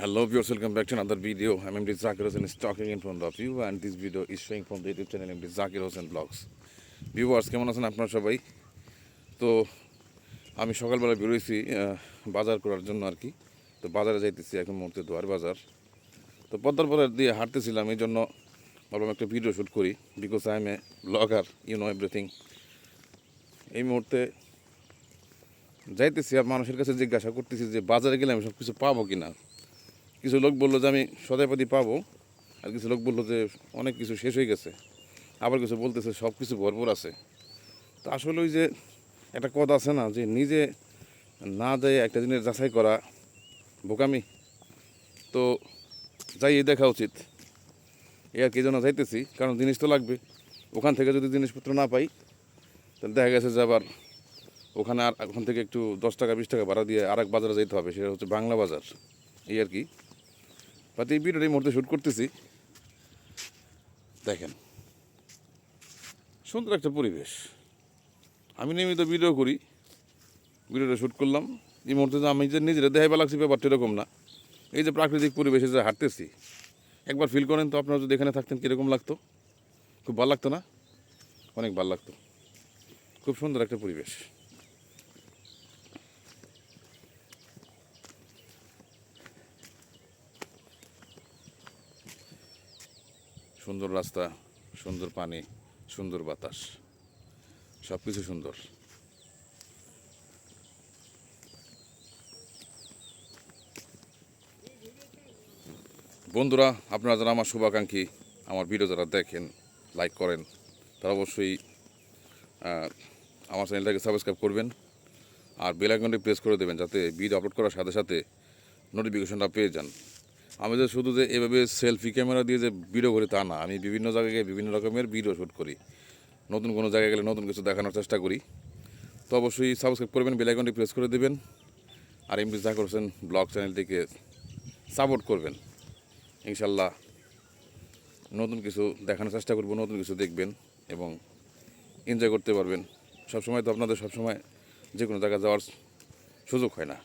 Hello viewers, welcome back to another video. I'm MD Zakir Hossain is talking in front of you and this video is showing from the YouTube channel MD Zakir Hossain Vlogs. Viewers, কেমন আছেন আপনারা সবাই? তো আমি সকালবেলা বেরোইছি বাজার করার জন্য আর কি। তো বাজারে যাইতেছি এখন মুহূর্তে দোয়ার বাজার। তো পদ্মার বাজার দিয়ে হাঁটতেছিলাম, এই জন্য ভাবলাম একটা ভিডিও শ্যুট করি because I am a blogger, you know everything. এই মুহূর্তে যাইতেছি আর মানুষের কাছে জিজ্ঞাসা করতেছি যে বাজারে গেলে আমি সব কিছু পাবো কিনা। কিছু লোক বললো যে আমি সদাইপাতি পাবো, আর কিছু লোক বললো যে অনেক কিছু শেষ হয়ে গেছে, আবার কিছু বলতেছে সব কিছু ভরপুর আছে। তো আসলে ওই যে একটা কথা আছে না, যে নিজে না যায় একটা জিনিস যাচাই করা বোকামি। তো যাই দেখা উচিত, এ আর কি জন্য যাইতেছি, কারণ জিনিস তো লাগবে। ওখান থেকে যদি জিনিসপত্র না পাই তাহলে দেখা গেছে যে আবার ওখানে আর ওখান থেকে একটু 10 টাকা 20 টাকা ভাড়া দিয়ে আর এক বাজারে যেতে হবে, সেটা হচ্ছে বাংলা বাজার। এই আর কি। বাট এই ভিডিওটা এই মুহূর্তে শ্যুট করতেছি, দেখেন সুন্দর একটা পরিবেশ। আমি নিয়মিত ভিডিও করি, ভিডিওটা শ্যুট করলাম। এই মুহূর্তে যে আমি যে নিজেরা দেখাই বা লাগছি ব্যাপারটা এরকম না। এই যে প্রাকৃতিক পরিবেশে যে হাঁটতেছি, একবার ফিল করেন তো আপনারা যদি এখানে থাকতেন কীরকম লাগতো। খুব ভালো লাগতো না? অনেক ভালো লাগতো। খুব সুন্দর একটা পরিবেশ। সুন্দর রাস্তা, সুন্দর পানি, সুন্দর বাতাস, সব কিছু সুন্দর। বন্ধুরা, আপনারা যারা আমার শুভাকাঙ্ক্ষী, আমার ভিডিও যারা দেখেন, লাইক করেন, তারা অবশ্যই আমার চ্যানেলটাকে সাবস্ক্রাইব করবেন আর বেল আইকনটি প্রেস করে দেবেন, যাতে ভিডিও আপলোড করার সাথে সাথে নোটিফিকেশনটা পেয়ে যান। আমি যে শুধু যে এভাবে সেলফি ক্যামেরা দিয়ে যে ভিডিও করি তা না, আমি বিভিন্ন জায়গায় গিয়ে বিভিন্ন রকমের ভিডিও শ্যুট করি। নতুন কোনো জায়গায় গেলে নতুন কিছু দেখানোর চেষ্টা করি। তো অবশ্যই সাবস্ক্রাইব করবেন, বেল আইকনটি প্রেস করে দেবেন আর এমডি জাকির হোসেন ব্লগ চ্যানেলটিকে সাপোর্ট করবেন। ইনশাল্লাহ নতুন কিছু দেখানোর চেষ্টা করব, নতুন কিছু দেখবেন এবং এনজয় করতে পারবেন। সবসময় তো আপনাদের সবসময় যে কোনো জায়গায় যাওয়ার সুযোগ হয় না।